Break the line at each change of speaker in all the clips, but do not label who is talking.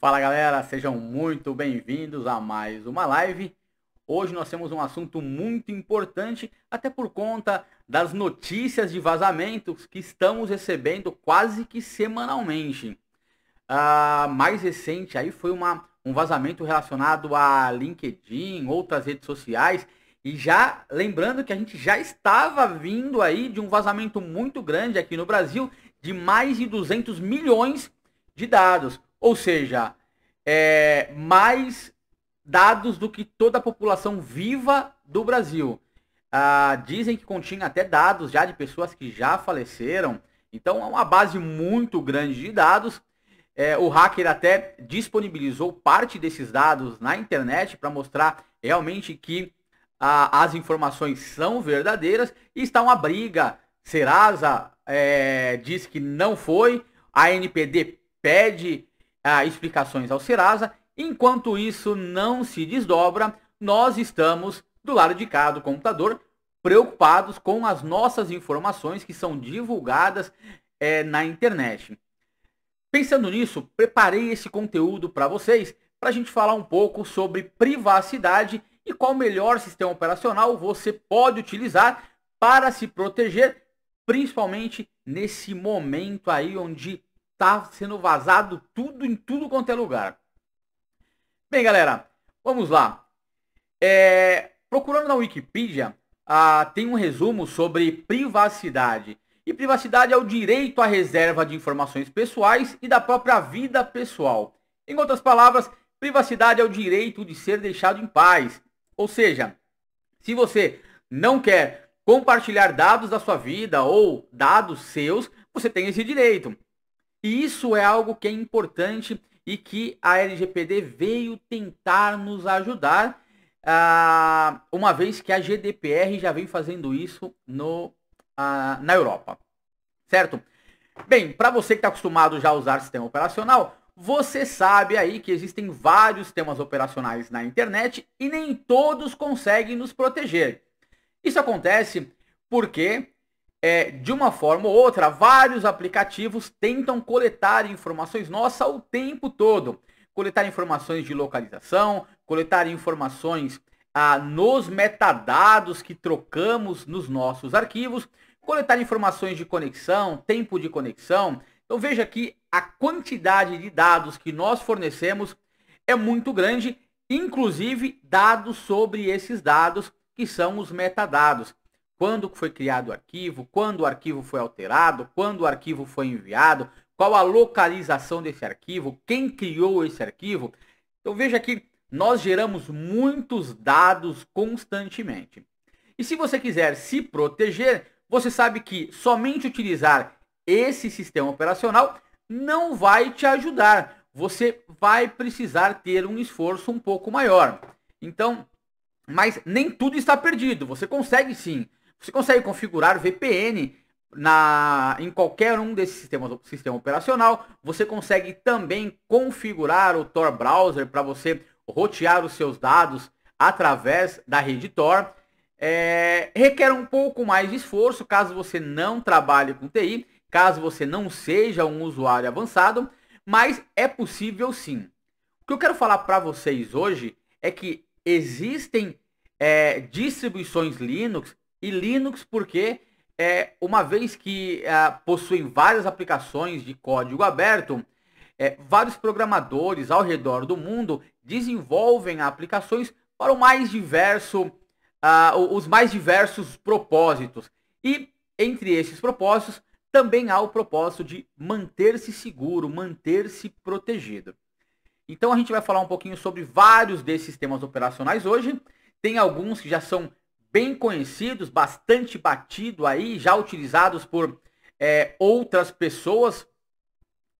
Fala galera, sejam muito bem-vindos a mais uma live. Hoje nós temos um assunto muito importante, até por conta das notícias de vazamentos que estamos recebendo quase que semanalmente. A mais recente aí foi um vazamento relacionado a LinkedIn, outras redes sociais, e já lembrando que a gente já estava vindo aí de um vazamento muito grande aqui no Brasil, de mais de 200 milhões de dados. Ou seja, mais dados do que toda a população viva do Brasil. Dizem que continha até dados já de pessoas que já faleceram. Então é uma base muito grande de dados. O hacker até disponibilizou parte desses dados na internet para mostrar realmente que as informações são verdadeiras. E está uma briga. Serasa diz que não foi. A NPD pede explicações ao Serasa. Enquanto isso não se desdobra, nós estamos do lado de cá do computador preocupados com as nossas informações que são divulgadas na internet. Pensando nisso, preparei esse conteúdo para vocês, para a gente falar um pouco sobre privacidade e qual melhor sistema operacional você pode utilizar para se proteger, principalmente nesse momento aí onde está sendo vazado tudo em tudo quanto é lugar. Bem, galera, vamos lá. Procurando na Wikipedia, tem um resumo sobre privacidade. E privacidade é o direito à reserva de informações pessoais e da própria vida pessoal. Em outras palavras, privacidade é o direito de ser deixado em paz. Ou seja, se você não quer compartilhar dados da sua vida ou dados seus, você tem esse direito. E isso é algo que é importante e que a LGPD veio tentar nos ajudar, uma vez que a GDPR já vem fazendo isso na Europa, certo? Bem, para você que está acostumado já a usar sistema operacional, você sabe aí que existem vários sistemas operacionais na internet e nem todos conseguem nos proteger. Isso acontece porque, de uma forma ou outra, vários aplicativos tentam coletar informações nossas o tempo todo. Coletar informações de localização, coletar informações nos metadados que trocamos nos nossos arquivos, coletar informações de conexão, tempo de conexão. Então veja que a quantidade de dados que nós fornecemos é muito grande, inclusive dados sobre esses dados que são os metadados. Quando foi criado o arquivo, quando o arquivo foi alterado, quando o arquivo foi enviado, qual a localização desse arquivo, quem criou esse arquivo. Então veja que nós geramos muitos dados constantemente. E se você quiser se proteger, você sabe que somente utilizar esse sistema operacional não vai te ajudar. Você vai precisar ter um esforço um pouco maior. Então, mas nem tudo está perdido. Você consegue sim. Você consegue configurar VPN em qualquer um desses sistema operacional. Você consegue também configurar o Tor Browser para você rotear os seus dados através da rede Tor. Requer um pouco mais de esforço caso você não trabalhe com TI, caso você não seja um usuário avançado, mas é possível sim. O que eu quero falar para vocês hoje é que existem distribuições Linux, e Linux porque, uma vez que possuem várias aplicações de código aberto, vários programadores ao redor do mundo desenvolvem aplicações para os mais diversos propósitos. E entre esses propósitos, também há o propósito de manter-se seguro, manter-se protegido. Então a gente vai falar um pouquinho sobre vários desses sistemas operacionais hoje. Tem alguns que já são bem conhecidos, bastante batido aí, já utilizados por outras pessoas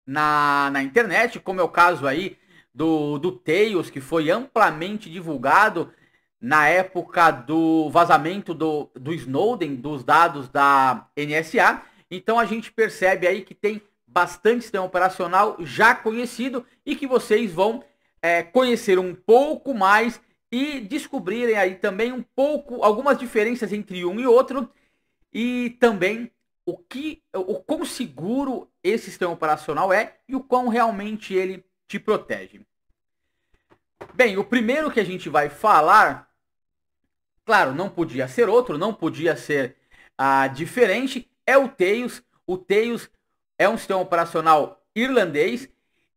na internet, como é o caso aí do Tails, que foi amplamente divulgado na época do vazamento do Snowden, dos dados da NSA. Então a gente percebe aí que tem bastante sistema operacional já conhecido e que vocês vão conhecer um pouco mais e descobrirem aí também um pouco, algumas diferenças entre um e outro, e também o quão seguro esse sistema operacional é e o quão realmente ele te protege. Bem, o primeiro que a gente vai falar, claro, não podia ser outro, não podia ser diferente, é o Tails. O Tails é um sistema operacional irlandês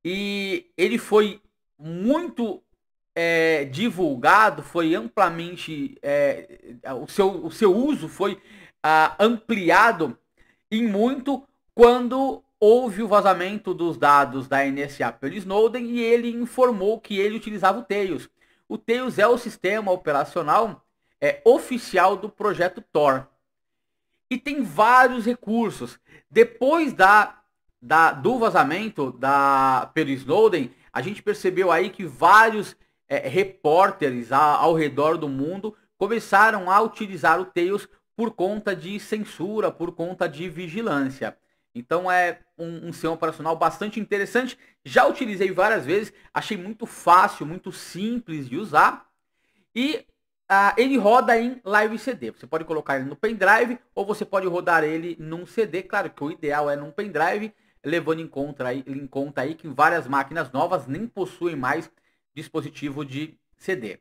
e ele foi muito divulgado, foi amplamente, o seu uso foi ampliado em muito quando houve o vazamento dos dados da NSA pelo Snowden e ele informou que ele utilizava o Tails. O Tails é o sistema operacional oficial do projeto Tor. E tem vários recursos. Depois do vazamento pelo Snowden, a gente percebeu aí que vários repórteres ao redor do mundo começaram a utilizar o Tails por conta de censura, por conta de vigilância. Então é um sistema operacional bastante interessante. Já utilizei várias vezes, achei muito fácil, muito simples de usar. E ele roda em Live CD. Você pode colocar ele no pendrive ou você pode rodar ele num CD. Claro que o ideal é num pendrive, levando em conta aí que várias máquinas novas nem possuem mais dispositivo de CD.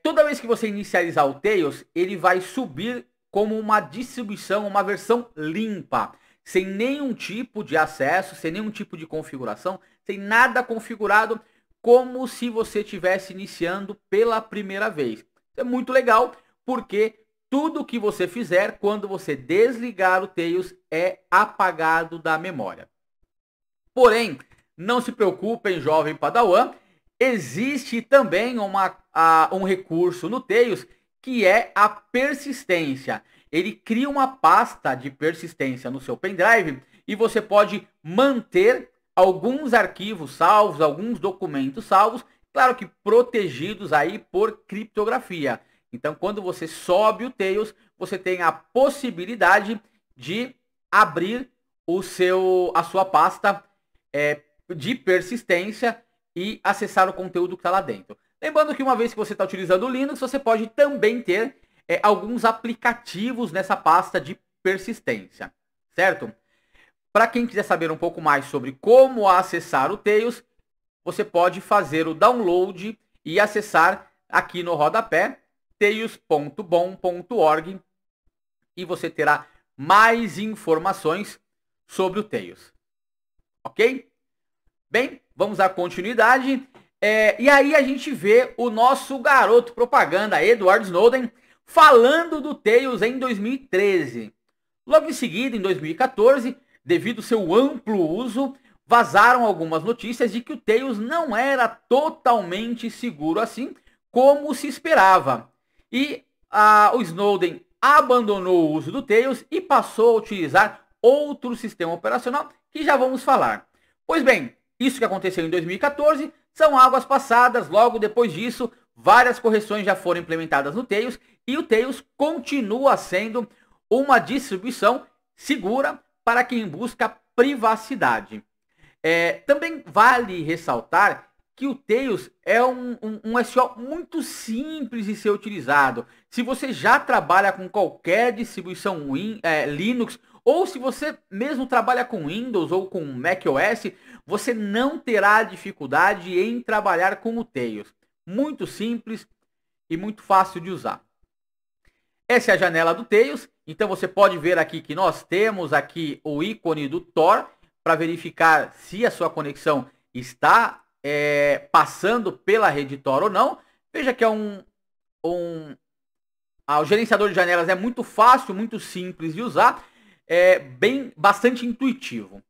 Toda vez que você inicializar o Tails, ele vai subir como uma distribuição, uma versão limpa, sem nenhum tipo de acesso, sem nenhum tipo de configuração, sem nada configurado, como se você estivesse iniciando pela primeira vez. Isso é muito legal, porque tudo que você fizer, quando você desligar o Tails, é apagado da memória. Porém, não se preocupem, jovem Padawan, existe também um recurso no Tails que é a persistência. Ele cria uma pasta de persistência no seu pendrive e você pode manter alguns arquivos salvos, alguns documentos salvos, claro que protegidos aí por criptografia. Então, quando você sobe o Tails, você tem a possibilidade de abrir a sua pasta de persistência e acessar o conteúdo que está lá dentro. Lembrando que uma vez que você está utilizando o Linux, você pode também ter alguns aplicativos nessa pasta de persistência, certo? Para quem quiser saber um pouco mais sobre como acessar o Tails, você pode fazer o download e acessar aqui no rodapé tails.bom.org e você terá mais informações sobre o Tails. Ok? Bem, vamos dar continuidade. E aí a gente vê o nosso garoto propaganda, Edward Snowden, falando do Tails em 2013. Logo em seguida, em 2014, devido ao seu amplo uso, vazaram algumas notícias de que o Tails não era totalmente seguro assim como se esperava. E o Snowden abandonou o uso do Tails e passou a utilizar outro sistema operacional que já vamos falar. Pois bem, isso que aconteceu em 2014 são águas passadas. Logo depois disso, várias correções já foram implementadas no Tails e o Tails continua sendo uma distribuição segura para quem busca privacidade. Também vale ressaltar que o Tails é um SO muito simples de ser utilizado. Se você já trabalha com qualquer distribuição Linux, ou se você mesmo trabalha com Windows ou com macOS, você não terá dificuldade em trabalhar com o Tails. Muito simples e muito fácil de usar. Essa é a janela do Tails. Então você pode ver aqui que nós temos aqui o ícone do Tor para verificar se a sua conexão está passando pela rede Tor ou não. Veja que o gerenciador de janelas é muito fácil, muito simples de usar, bastante intuitivo.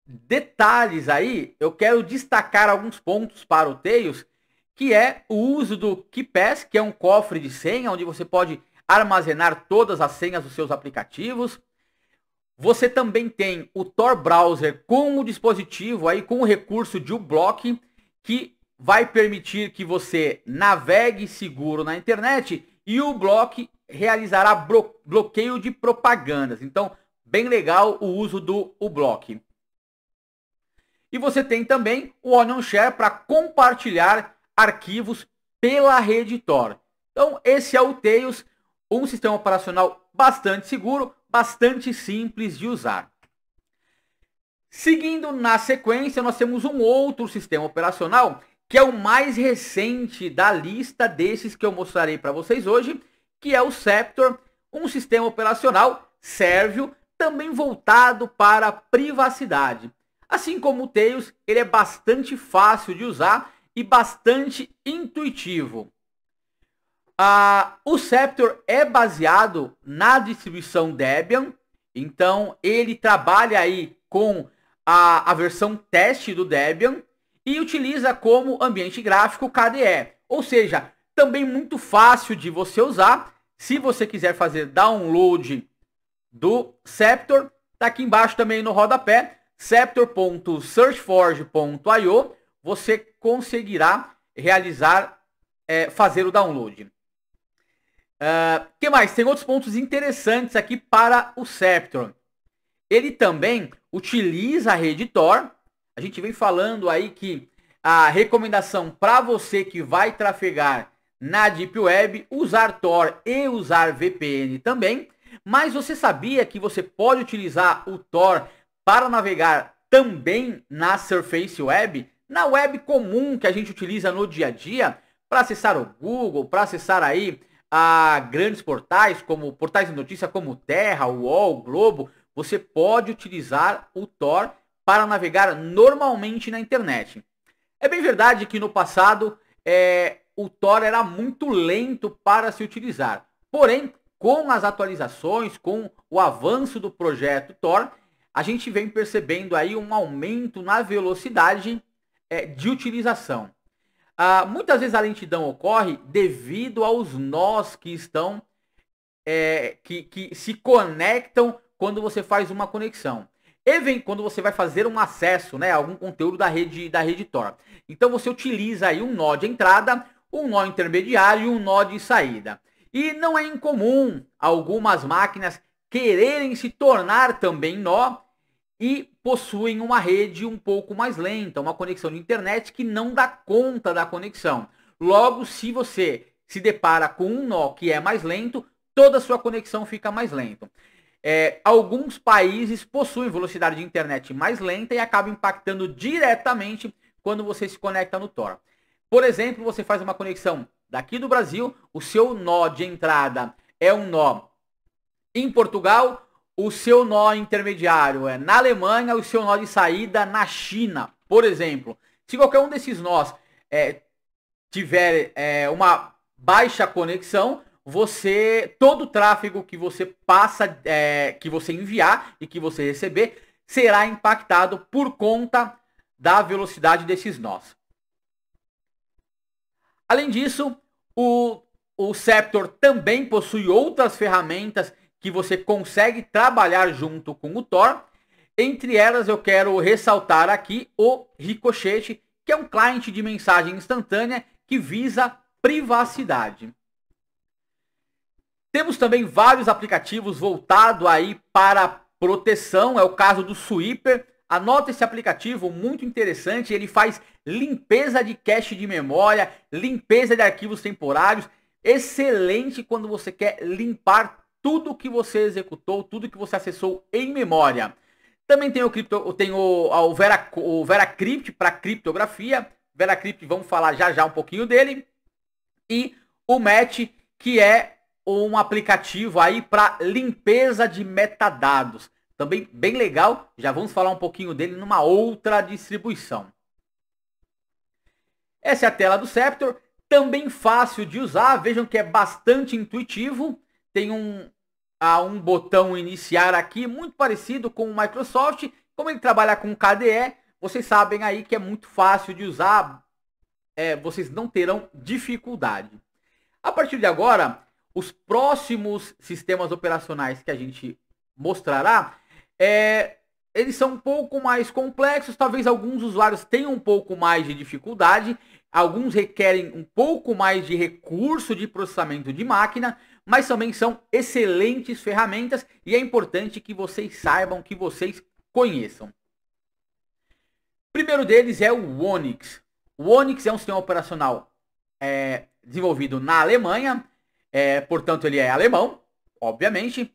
Detalhes aí, eu quero destacar alguns pontos para o Tails, que é o uso do KeePass, que é um cofre de senha, onde você pode armazenar todas as senhas dos seus aplicativos. Você também tem o Tor Browser com o dispositivo, aí, com o recurso de uBlock, que vai permitir que você navegue seguro na internet e o uBlock realizará bloqueio de propagandas. Então, bem legal o uso do uBlock. E você tem também o OnionShare para compartilhar arquivos pela rede Tor. Então, esse é o Tails, um sistema operacional bastante seguro, bastante simples de usar. Seguindo na sequência, nós temos um outro sistema operacional, que é o mais recente da lista desses que eu mostrarei para vocês hoje, que é o Septor, um sistema operacional sérvio, também voltado para a privacidade. Assim como o Tails, ele é bastante fácil de usar e bastante intuitivo. O Septor é baseado na distribuição Debian, então ele trabalha aí com a versão teste do Debian e utiliza como ambiente gráfico KDE, ou seja, também muito fácil de você usar. Se você quiser fazer download do Septor, tá aqui embaixo também no rodapé, septor.searchforge.io, você conseguirá realizar, fazer o download. Que mais? Tem outros pontos interessantes aqui para o Septor. Ele também utiliza a rede Tor. A gente vem falando aí que a recomendação para você que vai trafegar na Deep Web, usar Tor e usar VPN também. Mas você sabia que você pode utilizar o Tor para navegar também na Surface Web? Na web comum que a gente utiliza no dia a dia, para acessar o Google, para acessar aí grandes portais, como portais de notícia como Terra, UOL, Globo, você pode utilizar o Tor para navegar normalmente na internet. É bem verdade que no passado o Tor era muito lento para se utilizar. Porém, com as atualizações, com o avanço do projeto Tor, a gente vem percebendo aí um aumento na velocidade de utilização. Muitas vezes a lentidão ocorre devido aos nós que estão que se conectam quando você faz uma conexão. Quando você vai fazer um acesso, a algum conteúdo da rede Tor. Então você utiliza aí um nó de entrada, um nó intermediário e um nó de saída. E não é incomum algumas máquinas quererem se tornar também nó e possuem uma rede um pouco mais lenta, uma conexão de internet que não dá conta da conexão. Logo, se você se depara com um nó que é mais lento, toda a sua conexão fica mais lenta. Alguns países possuem velocidade de internet mais lenta e acabam impactando diretamente quando você se conecta no Tor. Por exemplo, você faz uma conexão daqui do Brasil, o seu nó de entrada é um nó em Portugal, o seu nó intermediário é na Alemanha, o seu nó de saída na China, por exemplo. Se qualquer um desses nós tiver uma baixa conexão, todo o tráfego que você passa, que você enviar e que você receber, será impactado por conta da velocidade desses nós. Além disso, o Septor também possui outras ferramentas que você consegue trabalhar junto com o Tor. Entre elas eu quero ressaltar aqui o Ricochet, que é um cliente de mensagem instantânea que visa privacidade. Temos também vários aplicativos voltados aí para proteção, é o caso do Sweeper. Anota esse aplicativo, muito interessante, ele faz limpeza de cache de memória, limpeza de arquivos temporários, excelente quando você quer limpar tudo que você executou, tudo que você acessou em memória. Também tem o VeraCrypt para criptografia. VeraCrypt, vamos falar já um pouquinho dele. E o Match, que é um aplicativo aí para limpeza de metadados. Também bem legal, já vamos falar um pouquinho dele numa outra distribuição. Essa é a tela do Septor, também fácil de usar, vejam que é bastante intuitivo. Tem um botão iniciar aqui, muito parecido com o Microsoft. Como ele trabalha com KDE, vocês sabem aí que é muito fácil de usar, vocês não terão dificuldade. A partir de agora, os próximos sistemas operacionais que a gente mostrará, eles são um pouco mais complexos, talvez alguns usuários tenham um pouco mais de dificuldade, alguns requerem um pouco mais de recurso de processamento de máquina, mas também são excelentes ferramentas e é importante que vocês saibam, que vocês conheçam. O primeiro deles é o Wonix. O Wonix é um sistema operacional desenvolvido na Alemanha, portanto ele é alemão, obviamente.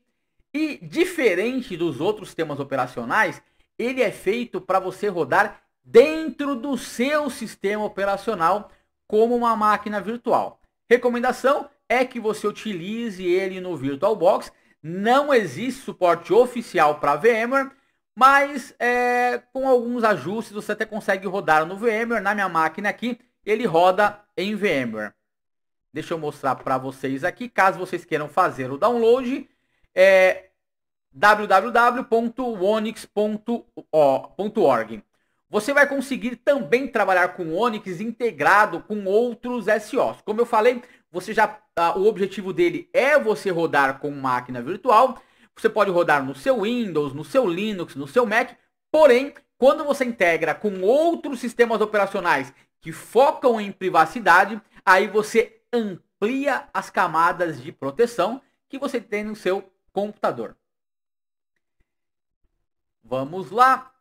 E diferente dos outros sistemas operacionais, ele é feito para você rodar dentro do seu sistema operacional como uma máquina virtual. Recomendação é que você utilize ele no VirtualBox. Não existe suporte oficial para VMware, mas com alguns ajustes você até consegue rodar no VMware. Na minha máquina aqui, ele roda em VMware. Deixa eu mostrar para vocês aqui, caso vocês queiram fazer o download, www.onix.org. Você vai conseguir também trabalhar com o Onix integrado com outros SOs. Como eu falei, o objetivo dele é você rodar com máquina virtual. Você pode rodar no seu Windows, no seu Linux, no seu Mac. Porém, quando você integra com outros sistemas operacionais que focam em privacidade, aí você amplia as camadas de proteção que você tem no seu computador. Vamos lá.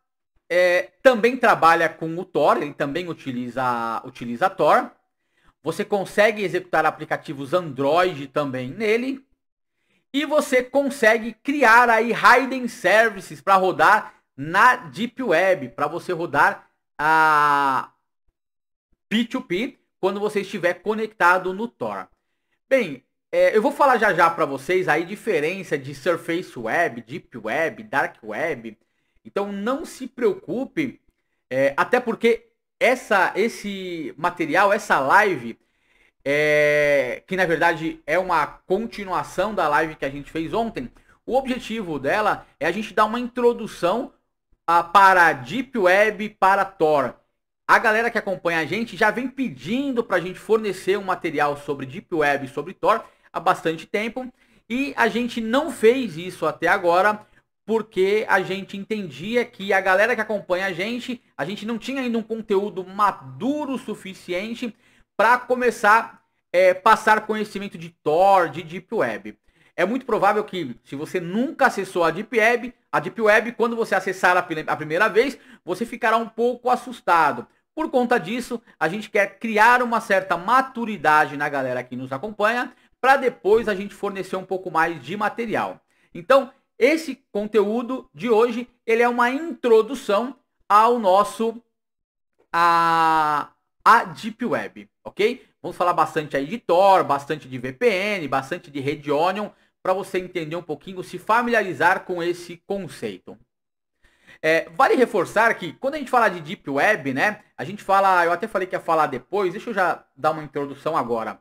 Também trabalha com o Tor, ele também utiliza Tor. Você consegue executar aplicativos Android também nele. E você consegue criar aí hidden services para rodar na Deep Web, para você rodar a P2P quando você estiver conectado no Tor. Bem, eu vou falar já para vocês aí diferença de Surface Web, Deep Web, Dark Web. Então não se preocupe, até porque esse material, essa live, que na verdade é uma continuação da live que a gente fez ontem, o objetivo dela é a gente dar uma introdução para Deep Web, para Tor. A galera que acompanha a gente já vem pedindo para a gente fornecer um material sobre Deep Web e sobre Tor há bastante tempo, e a gente não fez isso até agora, porque a gente entendia que a galera que acompanha a gente não tinha ainda um conteúdo maduro o suficiente para começar a passar conhecimento de Tor, de Deep Web. É muito provável que, se você nunca acessou a Deep Web, quando você acessar a primeira vez, você ficará um pouco assustado. Por conta disso, a gente quer criar uma certa maturidade na galera que nos acompanha, para depois a gente fornecer um pouco mais de material. Então, esse conteúdo de hoje, ele é uma introdução ao a Deep Web, ok? Vamos falar bastante aí de Tor, bastante de VPN, bastante de Red Onion, para você entender um pouquinho, se familiarizar com esse conceito. Vale reforçar que quando a gente fala de Deep Web, né, a gente fala, eu até falei que ia falar depois, deixa eu já dar uma introdução agora.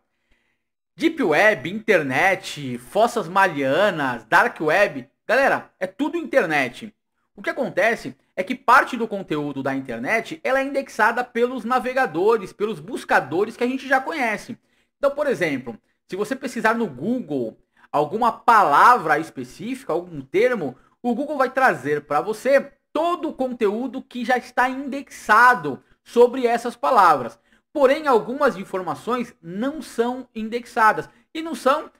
Deep Web, internet, fossas marianas, Dark Web, galera, é tudo internet. O que acontece é que parte do conteúdo da internet ela é indexada pelos navegadores, pelos buscadores que a gente já conhece. Então, por exemplo, se você pesquisar no Google alguma palavra específica, algum termo, o Google vai trazer para você todo o conteúdo que já está indexado sobre essas palavras. Porém, algumas informações não são indexadas. E não são,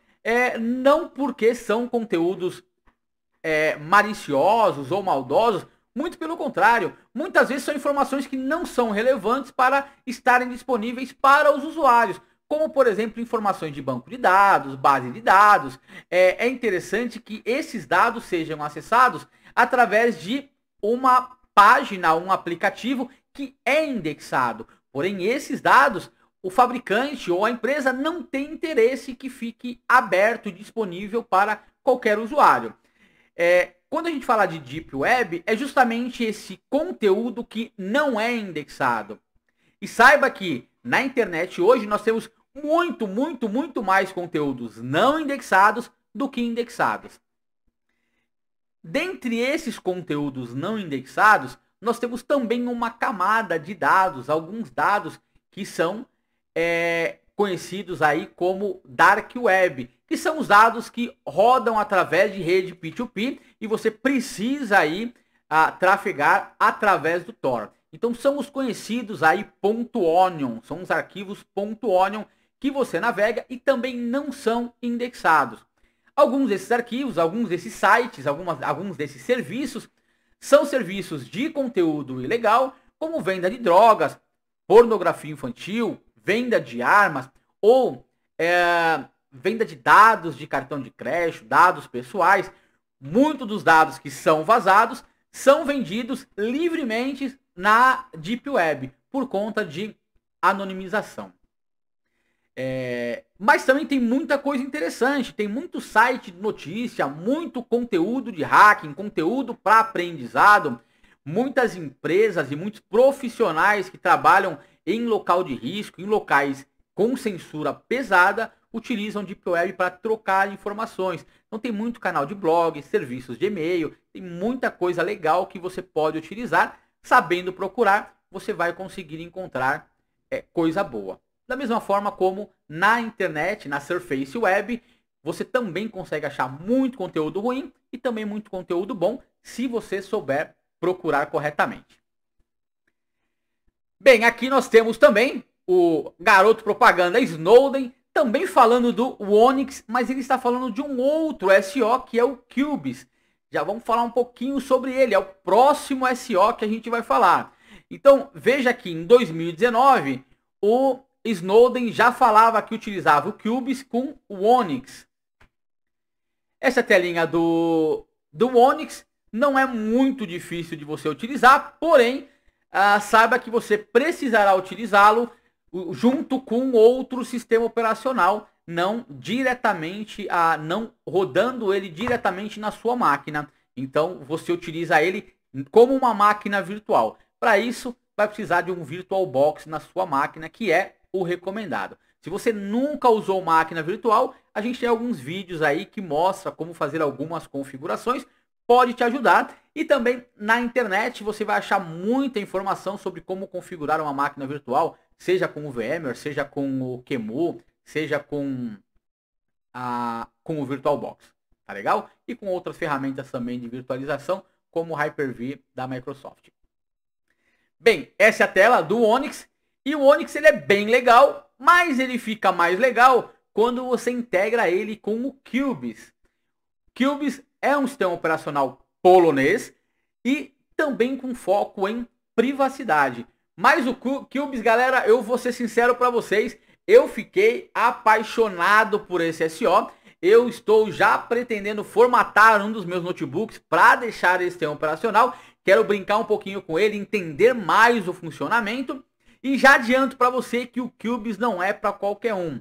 não porque são conteúdos maliciosos ou maldosos, muito pelo contrário, muitas vezes são informações que não são relevantes para estarem disponíveis para os usuários, como por exemplo informações de banco de dados, base de dados. É interessante que esses dados sejam acessados através de uma página, um aplicativo que é indexado. Porém, esses dados, o fabricante ou a empresa não tem interesse que fique aberto e disponível para qualquer usuário. Quando a gente fala de Deep Web, é justamente esse conteúdo que não é indexado. E saiba que na internet hoje nós temos muito mais conteúdos não indexados do que indexados. Dentre esses conteúdos não indexados, nós temos também uma camada de dados, alguns dados que são conhecidos aí como Dark Web, que são os dados que rodam através de rede P2P e você precisa aí trafegar através do Tor. Então são os conhecidos aí .onion, são os arquivos .onion que você navega e também não são indexados. Alguns desses arquivos, alguns desses sites, alguns desses serviços são serviços de conteúdo ilegal, como venda de drogas, pornografia infantil, venda de armas ou venda de dados de cartão de crédito, dados pessoais. Muitos dos dados que são vazados são vendidos livremente na Deep Web por conta de anonimização. Mas também tem muita coisa interessante, tem muito site de notícia, muito conteúdo de hacking, conteúdo para aprendizado, muitas empresas e muitos profissionais que trabalham em local de risco, em locais com censura pesada, utilizam Deep Web para trocar informações. Então tem muito canal de blog, serviços de e-mail, tem muita coisa legal que você pode utilizar. Sabendo procurar, você vai conseguir encontrar coisa boa. Da mesma forma como na internet, na Surface Web, você também consegue achar muito conteúdo ruim e também muito conteúdo bom, se você souber procurar corretamente. Bem, aqui nós temos também o garoto propaganda Snowden, também falando do Wonix, mas ele está falando de um outro SO, que é o Cubes. Já vamos falar um pouquinho sobre ele, é o próximo SO que a gente vai falar. Então, veja que em 2019, o Snowden já falava que utilizava o Cubes com o Wonix. Essa telinha do Wonix não é muito difícil de você utilizar, porém, saiba que você precisará utilizá-lo junto com outro sistema operacional, não diretamente, não rodando ele diretamente na sua máquina. Então, você utiliza ele como uma máquina virtual. Para isso, vai precisar de um VirtualBox na sua máquina, que é o recomendado. Se você nunca usou máquina virtual, a gente tem alguns vídeos aí que mostra como fazer algumas configurações, pode te ajudar. E também na internet você vai achar muita informação sobre como configurar uma máquina virtual, seja com o VMware, seja com o QEMU, seja com o VirtualBox, tá legal? E com outras ferramentas também de virtualização, como o Hyper-V da Microsoft. Bem, essa é a tela do Wonix, e o Wonix ele é bem legal, mas ele fica mais legal quando você integra ele com o Cubes. Cubes é um sistema operacional polonês e também com foco em privacidade. Mas o Cubes, galera, eu vou ser sincero para vocês, eu fiquei apaixonado por esse SO. Eu estou já pretendendo formatar um dos meus notebooks para deixar esse sistema operacional. Quero brincar um pouquinho com ele, entender mais o funcionamento. E já adianto para você que o Cubes não é para qualquer um.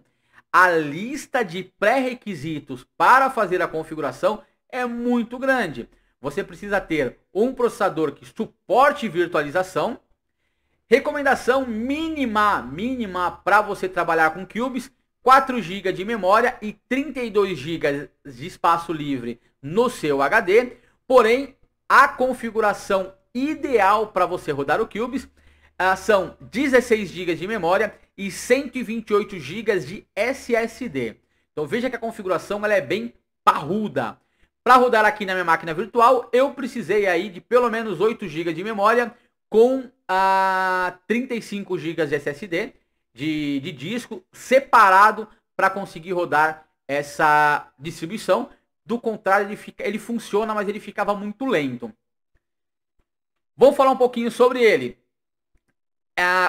A lista de pré-requisitos para fazer a configuração é muito grande. Você precisa ter um processador que suporte virtualização. Recomendação mínima para você trabalhar com Cubes, 4 GB de memória e 32 GB de espaço livre no seu HD. Porém, a configuração ideal para você rodar o Cubes são 16 GB de memória e 128 GB de SSD. Então veja que a configuração ela é bem parruda. Para rodar aqui na minha máquina virtual, eu precisei aí de pelo menos 8 GB de memória com 35 GB de SSD de disco separado para conseguir rodar essa distribuição. Do contrário, ele funciona, mas ele ficava muito lento. Vamos falar um pouquinho sobre ele.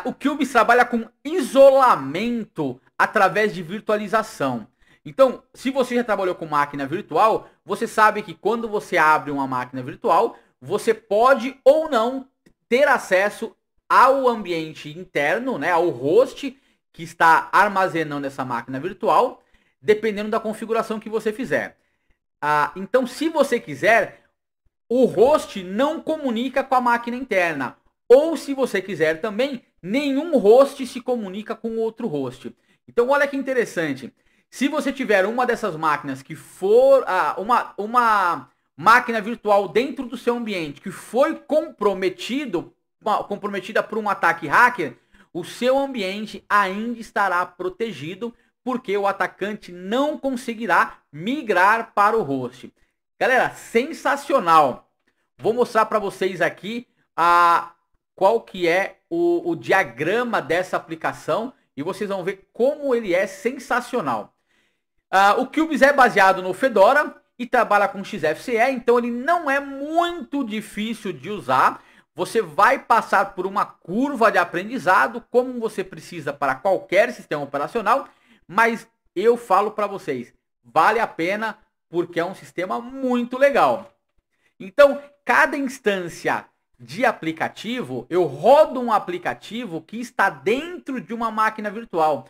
O Cubes trabalha com isolamento através de virtualização. Então, se você já trabalhou com máquina virtual, você sabe que quando você abre uma máquina virtual, você pode ou não ter acesso ao ambiente interno, né, ao host que está armazenando essa máquina virtual, dependendo da configuração que você fizer. Então, se você quiser, o host não comunica com a máquina interna. Ou, se você quiser também, nenhum host se comunica com outro host. Então, olha que interessante. Se você tiver uma dessas máquinas que for uma máquina virtual dentro do seu ambiente que foi comprometida por um ataque hacker, o seu ambiente ainda estará protegido, porque o atacante não conseguirá migrar para o host. Galera, sensacional! Vou mostrar para vocês aqui qual que é o diagrama dessa aplicação e vocês vão ver como ele é sensacional. O Cubes é baseado no Fedora e trabalha com XFCE, então ele não é muito difícil de usar. Você vai passar por uma curva de aprendizado, como você precisa para qualquer sistema operacional, mas eu falo para vocês, vale a pena porque é um sistema muito legal. Então, cada instância de aplicativo, eu rodo um aplicativo que está dentro de uma máquina virtual.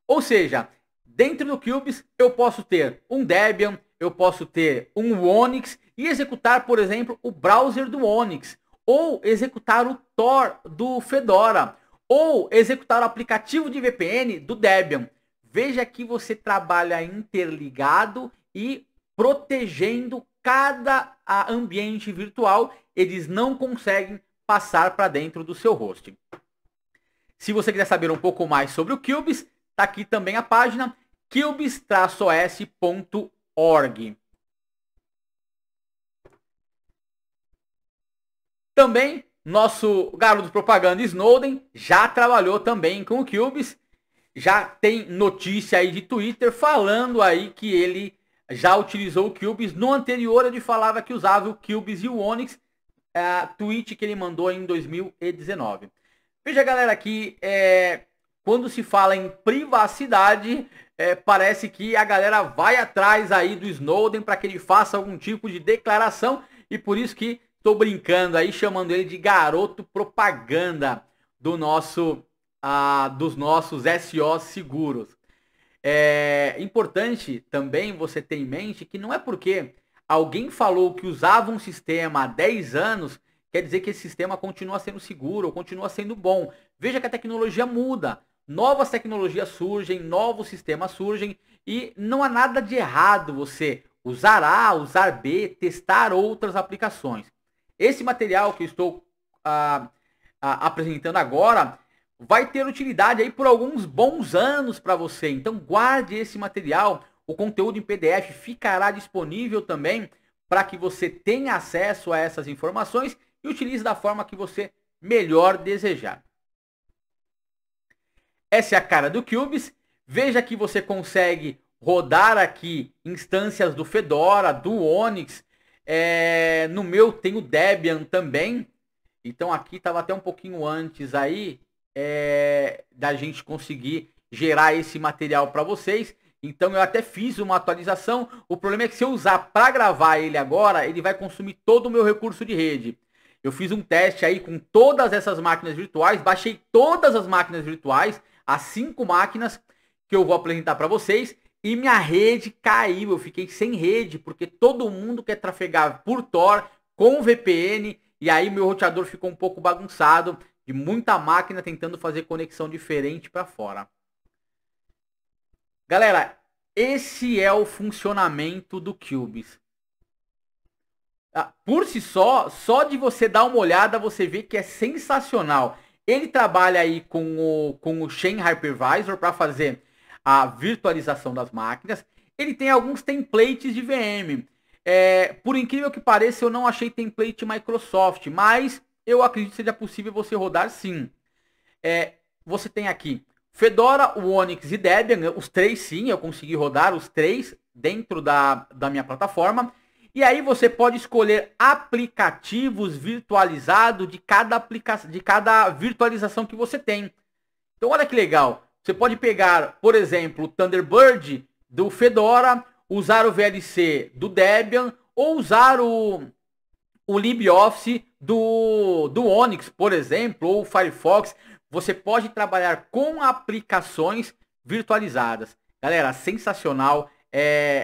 Ou seja, dentro do Cubes eu posso ter um Debian, eu posso ter um Onix e executar, por exemplo, o browser do Onix, ou executar o Tor do Fedora, ou executar o aplicativo de VPN do Debian. Veja que você trabalha interligado e protegendo cada ambiente virtual. Eles não conseguem passar para dentro do seu host. Se você quiser saber um pouco mais sobre o Cubes, está aqui também a página cubes-os.org. Também, nosso garoto propaganda Snowden já trabalhou também com o Cubes. Já tem notícia aí de Twitter falando aí que ele já utilizou o Cubes. No anterior ele falava que usava o Cubes e o Onix, tweet que ele mandou em 2019. Veja, galera, que quando se fala em privacidade, parece que a galera vai atrás aí do Snowden para que ele faça algum tipo de declaração, e por isso que estou brincando aí, chamando ele de garoto propaganda do dos nossos SO seguros. É importante também você ter em mente que não é porque alguém falou que usava um sistema há 10 anos, quer dizer que esse sistema continua sendo seguro ou continua sendo bom. Veja que a tecnologia muda, novas tecnologias surgem, novos sistemas surgem, e não há nada de errado você usar A, usar B, testar outras aplicações. Esse material que eu estou apresentando agora vai ter utilidade aí por alguns bons anos para você. Então guarde esse material, o conteúdo em PDF ficará disponível também para que você tenha acesso a essas informações e utilize da forma que você melhor desejar. Essa é a cara do Cubes. Veja que você consegue rodar aqui instâncias do Fedora, do Onix. No meu tem o Debian também. Então aqui estava até um pouquinho antes aí da gente conseguir gerar esse material para vocês. Então eu até fiz uma atualização. O problema é que se eu usar para gravar ele agora, ele vai consumir todo o meu recurso de rede. Eu fiz um teste aí com todas essas máquinas virtuais, baixei todas as máquinas virtuais, as 5 máquinas que eu vou apresentar para vocês, e minha rede caiu. Eu fiquei sem rede, porque todo mundo quer trafegar por Tor com VPN, e aí meu roteador ficou um pouco bagunçado, de muita máquina tentando fazer conexão diferente para fora. Galera, esse é o funcionamento do Cubes. Por si só de você dar uma olhada, você vê que é sensacional. Ele trabalha aí com o Chain Hypervisor para fazer a virtualização das máquinas. Ele tem alguns templates de VM. Por incrível que pareça, eu não achei template Microsoft, mas eu acredito que seja possível você rodar sim. Você tem aqui Fedora, o Onix e Debian, os 3 sim, eu consegui rodar os 3 dentro da minha plataforma. E aí você pode escolher aplicativos virtualizados de cada virtualização que você tem. Então olha que legal. Você pode pegar, por exemplo, o Thunderbird do Fedora, usar o VLC do Debian, ou usar o LibreOffice do Onix, por exemplo, ou o Firefox. Você pode trabalhar com aplicações virtualizadas. Galera, sensacional.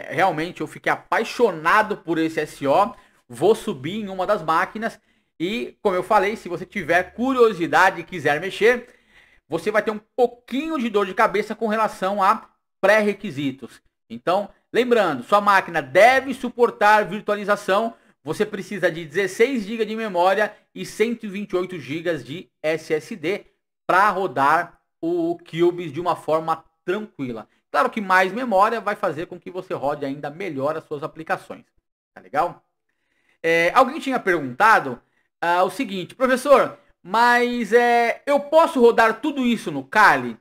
Realmente eu fiquei apaixonado por esse SO. Vou subir em uma das máquinas e, como eu falei, se você tiver curiosidade e quiser mexer, você vai ter um pouquinho de dor de cabeça com relação a pré-requisitos. Então, lembrando, sua máquina deve suportar virtualização. Você precisa de 16 GB de memória e 128 GB de SSD para rodar o Cubes de uma forma tranquila. Claro que mais memória vai fazer com que você rode ainda melhor as suas aplicações. Tá legal? Alguém tinha perguntado o seguinte: professor, mas eu posso rodar tudo isso no Kali?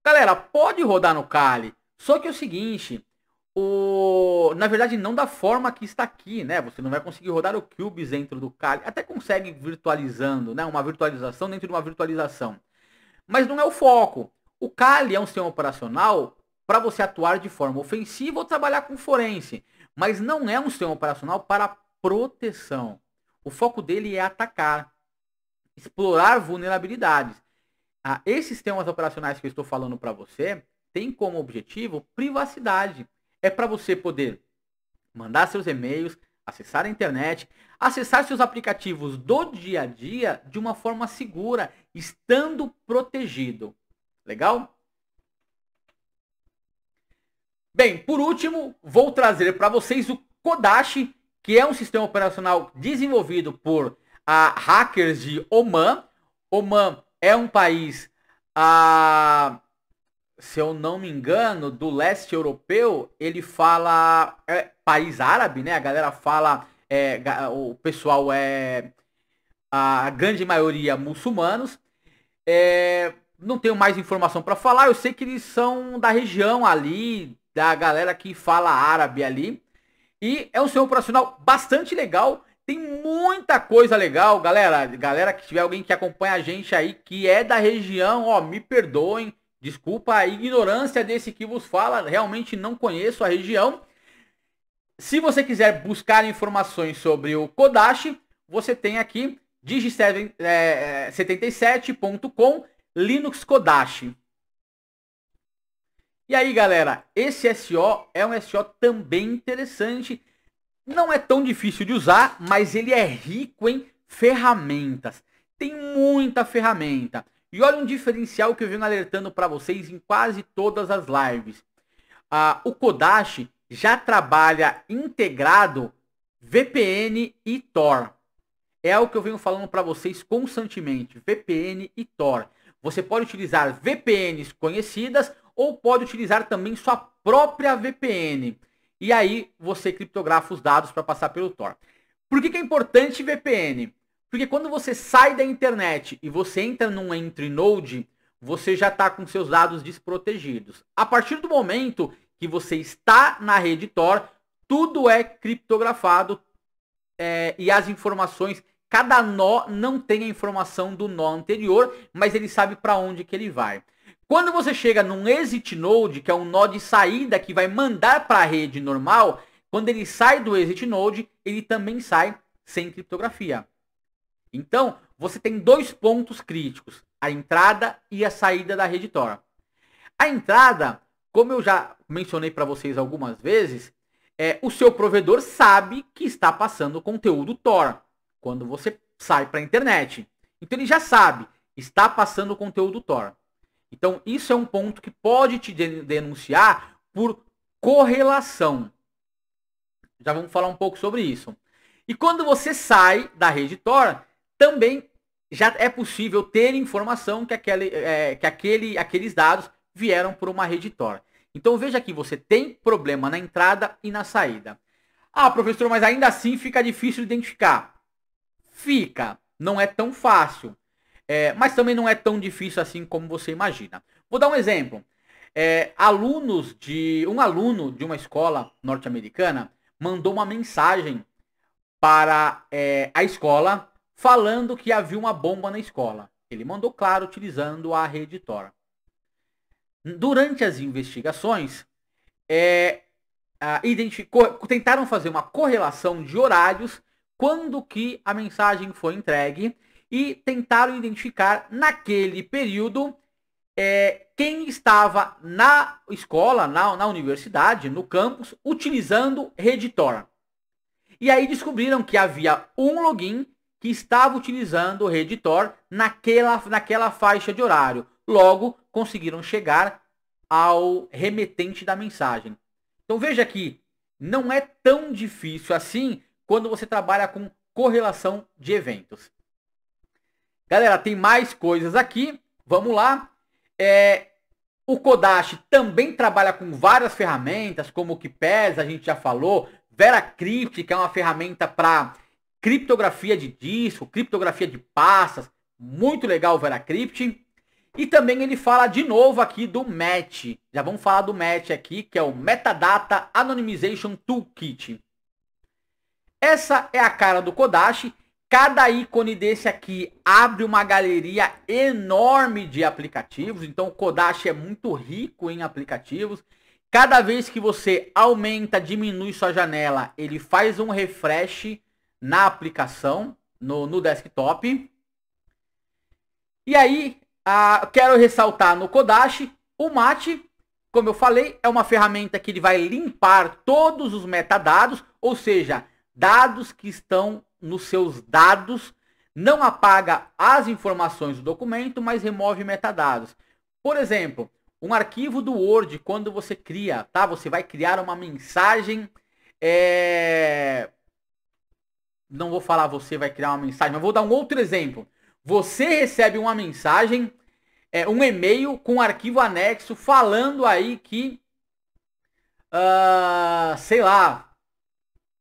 Galera, pode rodar no Kali. Só que é o seguinte, na verdade não da forma que está aqui, né? Você não vai conseguir rodar o Cubes dentro do Kali. Até consegue virtualizando, né? Uma virtualização dentro de uma virtualização. Mas não é o foco. O Kali é um sistema operacional para você atuar de forma ofensiva ou trabalhar com forense. Mas não é um sistema operacional para proteção. O foco dele é atacar, explorar vulnerabilidades. Esses sistemas operacionais que eu estou falando para você tem como objetivo privacidade. É para você poder mandar seus e-mails, acessar a internet, acessar seus aplicativos do dia a dia de uma forma segura, estando protegido. Legal? Bem, por último, vou trazer para vocês o Kodashi, que é um sistema operacional desenvolvido por hackers de Oman. Oman é um país, se eu não me engano, do leste europeu. Ele fala país árabe, né? A galera fala, o pessoal é a grande maioria muçulmanos. Não tenho mais informação para falar. Eu sei que eles são da região ali, da galera que fala árabe ali. E é um sistema operacional bastante legal. Tem muita coisa legal, galera. Galera, que tiver alguém que acompanha a gente aí, que é da região, ó, me perdoem. Desculpa a ignorância desse que vos fala. Realmente não conheço a região. Se você quiser buscar informações sobre o Kodashi, você tem aqui digi77.com Linux Kodashi. E aí, galera, esse SO é um SO também interessante. Não é tão difícil de usar, mas ele é rico em ferramentas. Tem muita ferramenta. E olha um diferencial que eu venho alertando para vocês em quase todas as lives. O Kodashi já trabalha integrado VPN e Tor. É o que eu venho falando para vocês constantemente, VPN e Tor. Você pode utilizar VPNs conhecidas ou pode utilizar também sua própria VPN. E aí você criptografa os dados para passar pelo Tor. Por que é importante VPN? Porque quando você sai da internet e você entra num Entry Node, você já está com seus dados desprotegidos. A partir do momento que você está na rede Tor, tudo é criptografado e as informações, cada nó não tem a informação do nó anterior, mas ele sabe para onde que ele vai. Quando você chega num Exit Node, que é um nó de saída que vai mandar para a rede normal, quando ele sai do Exit Node, ele também sai sem criptografia. Então, você tem dois pontos críticos, a entrada e a saída da rede Tor. A entrada, como eu já mencionei para vocês algumas vezes, o seu provedor sabe que está passando conteúdo Tor quando você sai para a internet. Então ele já sabe, está passando conteúdo Tor. Então isso é um ponto que pode te denunciar por correlação. Já vamos falar um pouco sobre isso. E quando você sai da rede Tor, também já é possível ter informação que aqueles dados vieram por uma rede Tor. Então veja que você tem problema na entrada e na saída. Professor, mas ainda assim fica difícil de identificar. Fica, não é tão fácil. Mas também não é tão difícil assim como você imagina. Vou dar um exemplo. Um aluno de uma escola norte-americana mandou uma mensagem para a escola falando que havia uma bomba na escola. Ele mandou, claro, utilizando a rede Tor. Durante as investigações, tentaram fazer uma correlação de horários quando que a mensagem foi entregue e tentaram identificar naquele período quem estava na escola, na universidade, no campus, utilizando rede Tor. E aí descobriram que havia um login que estava utilizando rede Tor naquela faixa de horário. Logo, conseguiram chegar ao remetente da mensagem. Então veja que não é tão difícil assim quando você trabalha com correlação de eventos. Galera, tem mais coisas aqui. Vamos lá. O Kodashi também trabalha com várias ferramentas, como o KeePass, a gente já falou. VeraCrypt, que é uma ferramenta para criptografia de disco, criptografia de pastas. Muito legal o VeraCrypt. E também ele fala de novo aqui do MET. Já vamos falar do MET aqui, que é o Metadata Anonymization Toolkit. Essa é a cara do Kodashi. Cada ícone desse aqui abre uma galeria enorme de aplicativos. Então o Kodashi é muito rico em aplicativos. Cada vez que você aumenta, diminui sua janela, ele faz um refresh na aplicação, no desktop. E aí, quero ressaltar no Kodashi, o Mate, como eu falei, é uma ferramenta que ele vai limpar todos os metadados, ou seja, dados que estão nos seus dados, não apaga as informações do documento, mas remove metadados. Por exemplo, um arquivo do Word, quando você cria, tá? Você vai criar uma mensagem, não vou falar você vai criar uma mensagem, mas vou dar um outro exemplo. Você recebe uma mensagem, um e-mail com um arquivo anexo falando aí que, sei lá,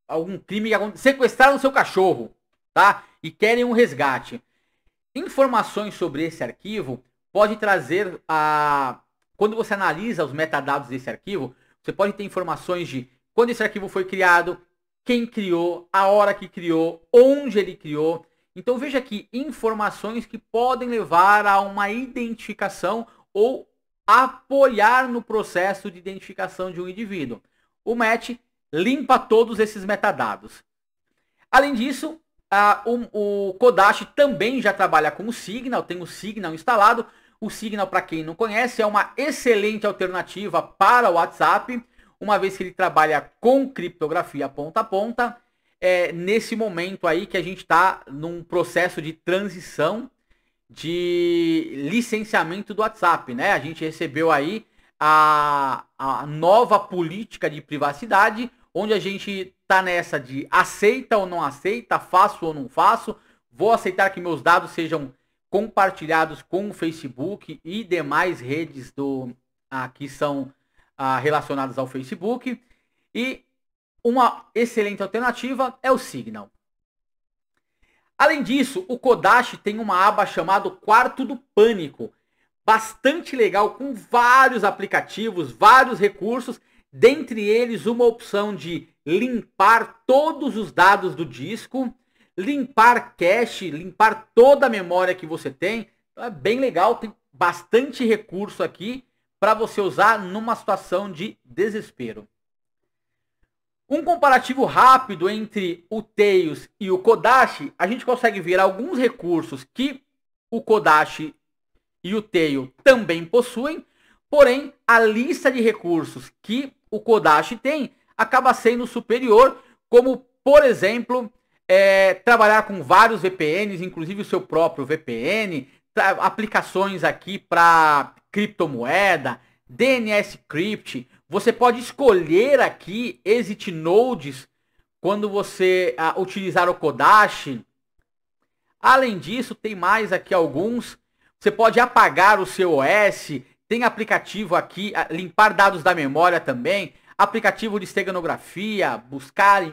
algum crime que aconteceu, sequestraram seu cachorro, tá? E querem um resgate. Informações sobre esse arquivo pode trazer quando você analisa os metadados desse arquivo, você pode ter informações de quando esse arquivo foi criado, quem criou, a hora que criou, onde ele criou. Então veja aqui, informações que podem levar a uma identificação ou apoiar no processo de identificação de um indivíduo. O Match limpa todos esses metadados. Além disso, o Kodashi também já trabalha com o Signal, tem o Signal instalado. O Signal, para quem não conhece, é uma excelente alternativa para o WhatsApp, uma vez que ele trabalha com criptografia ponta a ponta. Nesse momento aí que a gente está num processo de transição de licenciamento do WhatsApp, né? A gente recebeu aí a nova política de privacidade, onde a gente tá nessa de aceita ou não aceita, faço ou não faço, vou aceitar que meus dados sejam compartilhados com o Facebook e demais redes que são relacionadas ao Facebook. E uma excelente alternativa é o Signal. Além disso, o Kodashi tem uma aba chamada Quarto do Pânico, bastante legal, com vários aplicativos, vários recursos, dentre eles uma opção de limpar todos os dados do disco, limpar cache, limpar toda a memória que você tem. Então é bem legal, tem bastante recurso aqui para você usar numa situação de desespero. Um comparativo rápido entre o Tails e o Kodashi, a gente consegue ver alguns recursos que o Kodashi e o Tails também possuem, porém a lista de recursos que o Kodashi tem acaba sendo superior, como por exemplo, trabalhar com vários VPNs, inclusive o seu próprio VPN, aplicações aqui para criptomoeda, DNS Crypt. Você pode escolher aqui Exit Nodes quando você utilizar o Kodashi. Além disso, tem mais aqui alguns. Você pode apagar o seu OS. Tem aplicativo aqui, limpar dados da memória também. Aplicativo de esteganografia, buscar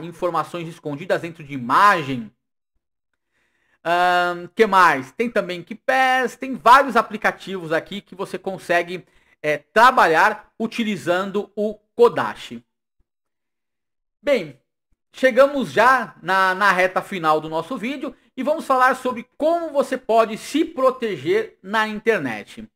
informações escondidas dentro de imagem. Que mais? Tem também KeePass, tem vários aplicativos aqui que você consegue trabalhar utilizando o Kodashi. Bem, chegamos já na reta final do nosso vídeo e vamos falar sobre como você pode se proteger na internet.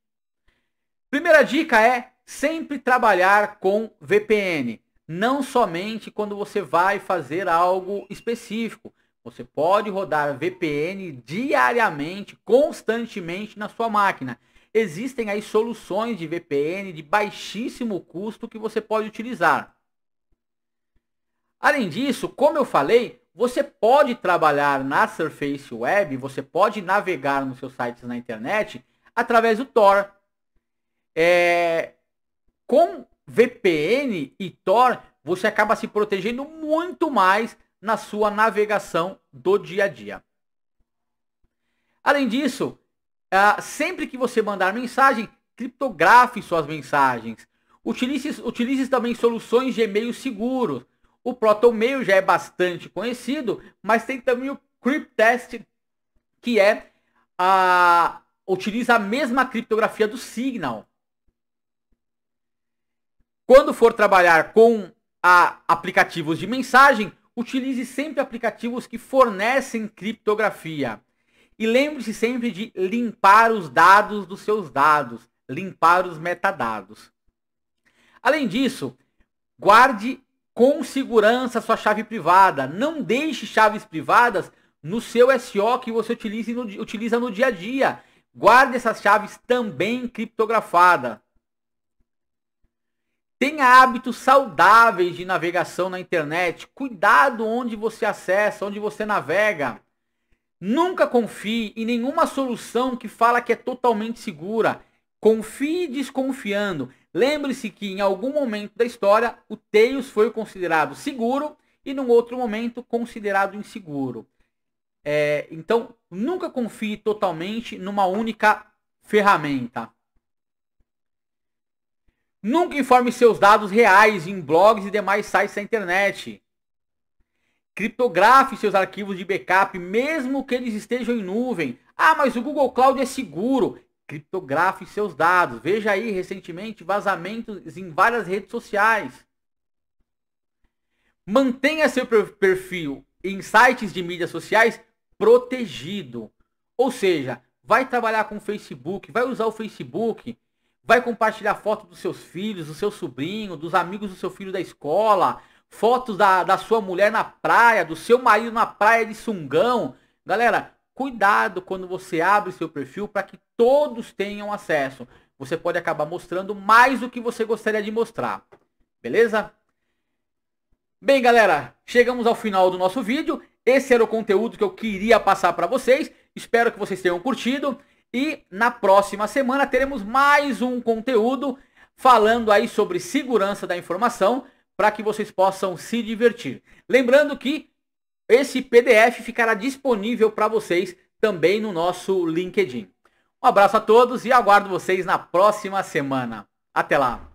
Primeira dica é sempre trabalhar com VPN, não somente quando você vai fazer algo específico. Você pode rodar VPN diariamente, constantemente na sua máquina. Existem aí soluções de VPN de baixíssimo custo que você pode utilizar. Além disso, como eu falei, você pode trabalhar na Surface Web, você pode navegar nos seus sites na internet através do Tor. Com VPN e Tor, você acaba se protegendo muito mais na sua navegação do dia a dia. Além disso, sempre que você mandar mensagem, criptografe suas mensagens. Utilize também soluções de e-mail seguros. O ProtonMail já é bastante conhecido, mas tem também o CryptTest, que utiliza a mesma criptografia do Signal. Quando for trabalhar com aplicativos de mensagem, utilize sempre aplicativos que fornecem criptografia. E lembre-se sempre de limpar os dados dos seus dados, limpar os metadados. Além disso, guarde com segurança sua chave privada. Não deixe chaves privadas no seu SO que você utiliza no dia a dia. Guarde essas chaves também criptografadas. Tenha hábitos saudáveis de navegação na internet. Cuidado onde você acessa, onde você navega. Nunca confie em nenhuma solução que fala que é totalmente segura. Confie desconfiando. Lembre-se que em algum momento da história o Tails foi considerado seguro e num outro momento considerado inseguro. Então, nunca confie totalmente numa única ferramenta. Nunca informe seus dados reais em blogs e demais sites da internet. Criptografe seus arquivos de backup, mesmo que eles estejam em nuvem. Ah, mas o Google Cloud é seguro. Criptografe seus dados. Veja aí recentemente vazamentos em várias redes sociais. Mantenha seu perfil em sites de mídias sociais protegido. Ou seja, vai trabalhar com o Facebook, vai usar o Facebook, vai compartilhar fotos dos seus filhos, do seu sobrinho, dos amigos do seu filho da escola, fotos da sua mulher na praia, do seu marido na praia de sungão. Galera, cuidado quando você abre seu perfil para que todos tenham acesso. Você pode acabar mostrando mais do que você gostaria de mostrar. Beleza? Bem, galera, chegamos ao final do nosso vídeo. Esse era o conteúdo que eu queria passar para vocês. Espero que vocês tenham curtido. E na próxima semana teremos mais um conteúdo falando aí sobre segurança da informação para que vocês possam se divertir. Lembrando que esse PDF ficará disponível para vocês também no nosso LinkedIn. Um abraço a todos e aguardo vocês na próxima semana. Até lá!